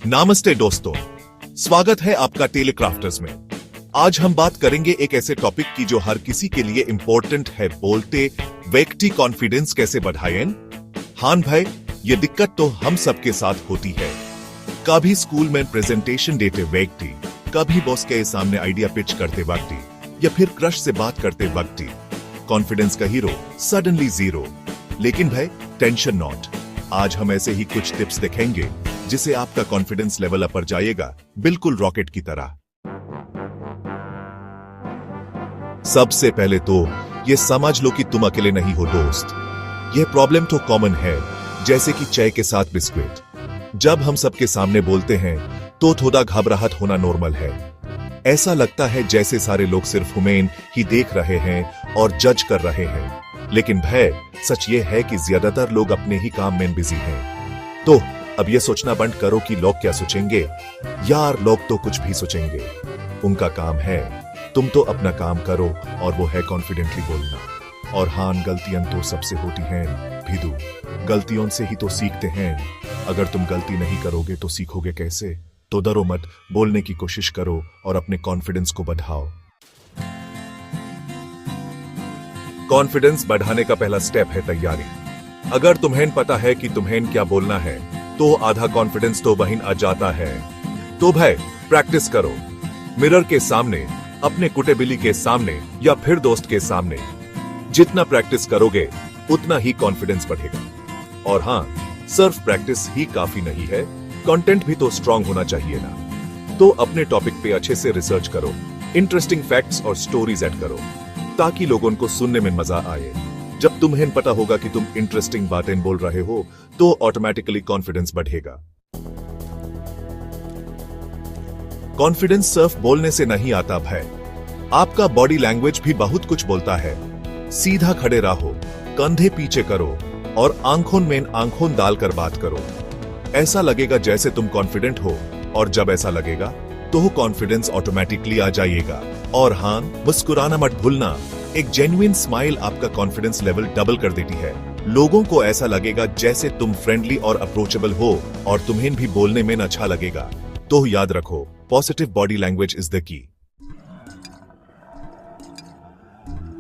नमस्ते दोस्तों, स्वागत है आपका टेलीक्राफ्टर्स में। आज हम बात करेंगे एक ऐसे टॉपिक की जो हर किसी के लिए इंपॉर्टेंट है। बोलते व्यक्ति कॉन्फिडेंस कैसे बढ़ाएं? हाँ भाई, ये दिक्कत तो हम सबके साथ होती है। कभी स्कूल में प्रेजेंटेशन देते व्यक्ति, कभी बॉस के सामने आइडिया पिच करते वक्त या फिर क्रश से बात करते वक्त कॉन्फिडेंस का हीरो सडनली जीरो। लेकिन भाई टेंशन नॉट, आज हम ऐसे ही कुछ टिप्स देखेंगे जिसे आपका कॉन्फिडेंस लेवल अप जाएगा, बिल्कुल रॉकेट की तरह। सबसे पहले तो ये समझ लो कि तुम अकेले नहीं हो दोस्त। यह प्रॉब्लम तो कॉमन है, जैसे कि चाय के साथ बिस्कुट। जब हम सबके सामने बोलते हैं तो थोड़ा घबराहट होना नॉर्मल है। ऐसा लगता है जैसे सारे लोग सिर्फ हमें ही देख रहे हैं और जज कर रहे हैं। लेकिन भय सच ये है कि ज्यादातर लोग अपने ही काम में बिजी हैं। तो अब ये सोचना बंद करो कि लोग क्या सोचेंगे। यार, लोग तो कुछ भी सोचेंगे, उनका काम है। तुम तो अपना काम करो, और वो है कॉन्फिडेंटली बोलना। और हाँ, गलतियां तो सबसे होती हैं भीदू, गलतियों से ही तो सीखते हैं। अगर तुम गलती नहीं करोगे तो सीखोगे कैसे? तो डरो मत, बोलने की कोशिश करो और अपने कॉन्फिडेंस को बढ़ाओ। कॉन्फिडेंस बढ़ाने का पहला स्टेप है तैयारी। अगर तुम्हें पता है कि तुम्हें क्या बोलना है तो आधा कॉन्फिडेंस तो वहीं आ जाता है। तो भाई प्रैक्टिस करो, मिरर के सामने, अपने कुत्ते बिल्ली के सामने या फिर दोस्त के सामने। जितना प्रैक्टिस करोगे उतना ही कॉन्फिडेंस बढ़ेगा। और हाँ, सिर्फ प्रैक्टिस ही काफी नहीं है, कंटेंट भी तो स्ट्रांग होना चाहिए ना। तो अपने टॉपिक पे अच्छे से रिसर्च करो, इंटरेस्टिंग फैक्ट्स और स्टोरीज ऐड करो, ताकि लोगों को सुनने में मजा आए। जब तुम्हें पता होगा कि तुम इंटरेस्टिंग बातें बोल रहे हो तो ऑटोमेटिकली कॉन्फिडेंस बढ़ेगा। कॉन्फिडेंस सिर्फ बोलने से नहीं आता भाई, आपका बॉडी लैंग्वेज भी बहुत कुछ बोलता है। सीधा खड़े रहो, कंधे पीछे करो और आंखों में आंखों डालकर बात करो। ऐसा लगेगा जैसे तुम कॉन्फिडेंट हो, और जब ऐसा लगेगा तो कॉन्फिडेंस ऑटोमेटिकली आ जाएगा। और हाँ, मुस्कुराना मत भूलना। एक जेन्युइन स्माइल आपका कॉन्फिडेंस लेवल डबल कर देती है। लोगों को ऐसा लगेगा जैसे तुम फ्रेंडली और अप्रोचेबल हो, और तुम्हें भी बोलने में अच्छा लगेगा। तो याद रखो, positive body language is the key.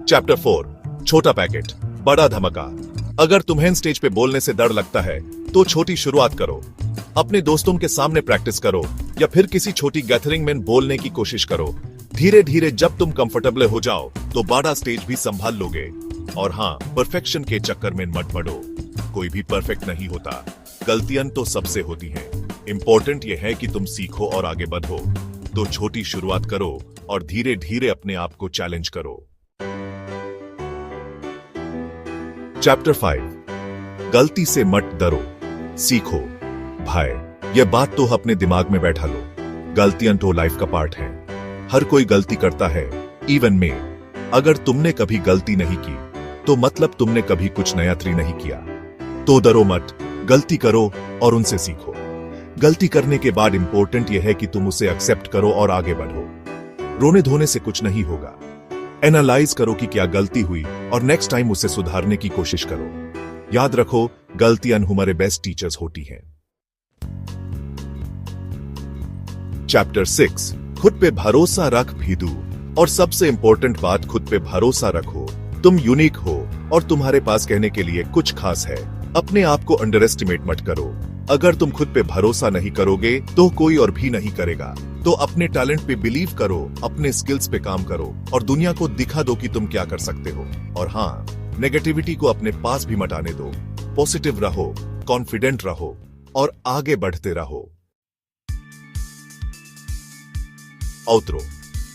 Chapter 4, छोटा पैकेट बड़ा धमाका। अगर तुम्हें स्टेज पे बोलने से डर लगता है तो छोटी शुरुआत करो। अपने दोस्तों के सामने प्रैक्टिस करो या फिर किसी छोटी गैदरिंग में बोलने की कोशिश करो। धीरे धीरे जब तुम कंफर्टेबल हो जाओ तो बड़ा स्टेज भी संभाल लोगे। और हाँ, परफेक्शन के चक्कर में मत पड़ो, कोई भी परफेक्ट नहीं होता, गलतियां तो सबसे होती हैं। इंपॉर्टेंट यह है कि तुम सीखो और आगे बढ़ो। तो छोटी शुरुआत करो और धीरे धीरे अपने आप को चैलेंज करो। चैप्टर 5, गलती से मत डरो, सीखो। भाई यह बात तो अपने दिमाग में बैठा लो, गलतियां तो लाइफ का पार्ट है। हर कोई गलती करता है, इवन में। अगर तुमने कभी गलती नहीं की तो मतलब तुमने कभी कुछ नया नहीं किया। तो डरो मत, गलती करो और उनसे सीखो। गलती करने के बाद इंपॉर्टेंट यह है कि तुम उसे एक्सेप्ट करो और आगे बढ़ो। रोने धोने से कुछ नहीं होगा। एनालाइज करो कि क्या गलती हुई और नेक्स्ट टाइम उसे सुधारने की कोशिश करो। याद रखो, गलतियां हमारे बेस्ट टीचर्स होती हैं। चैप्टर 6, खुद पे भरोसा रख भीदू। और सबसे इंपॉर्टेंट बात, खुद पे भरोसा रखो। तुम यूनिक हो और तुम्हारे पास कहने के लिए कुछ खास है। अपने आप को अंडर एस्टिमेट मत करो। अगर तुम खुद पे भरोसा नहीं करोगे तो कोई और भी नहीं करेगा। तो अपने टैलेंट पे बिलीव करो, अपने स्किल्स पे काम करो और दुनिया को दिखा दो कि तुम क्या कर सकते हो। और हाँ, नेगेटिविटी को अपने पास भी मत आने दो। पॉजिटिव रहो, कॉन्फिडेंट रहो और आगे बढ़ते रहो। आउटरो,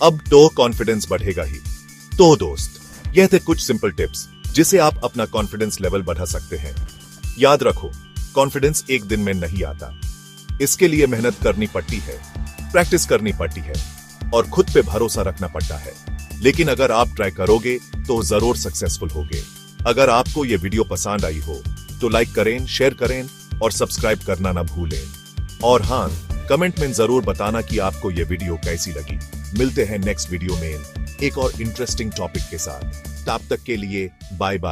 अब तो कॉन्फिडेंस बढ़ेगा ही। तो दोस्त, यह थे कुछ सिंपल टिप्स जिसे आप अपना कॉन्फिडेंस लेवल बढ़ा सकते हैं। याद रखो, कॉन्फिडेंस एक दिन में नहीं आता, इसके लिए मेहनत करनी पड़ती है, प्रैक्टिस करनी पड़ती है और खुद पे भरोसा रखना पड़ता है। लेकिन अगर आप ट्राई करोगे तो जरूर सक्सेसफुल होगे। अगर आपको यह वीडियो पसंद आई हो तो लाइक करें, शेयर करें और सब्सक्राइब करना ना भूलें। और हाँ, कमेंट में जरूर बताना कि आपको यह वीडियो कैसी लगी। मिलते हैं नेक्स्ट वीडियो में एक और इंटरेस्टिंग टॉपिक के साथ। तब तक के लिए बाय बाय।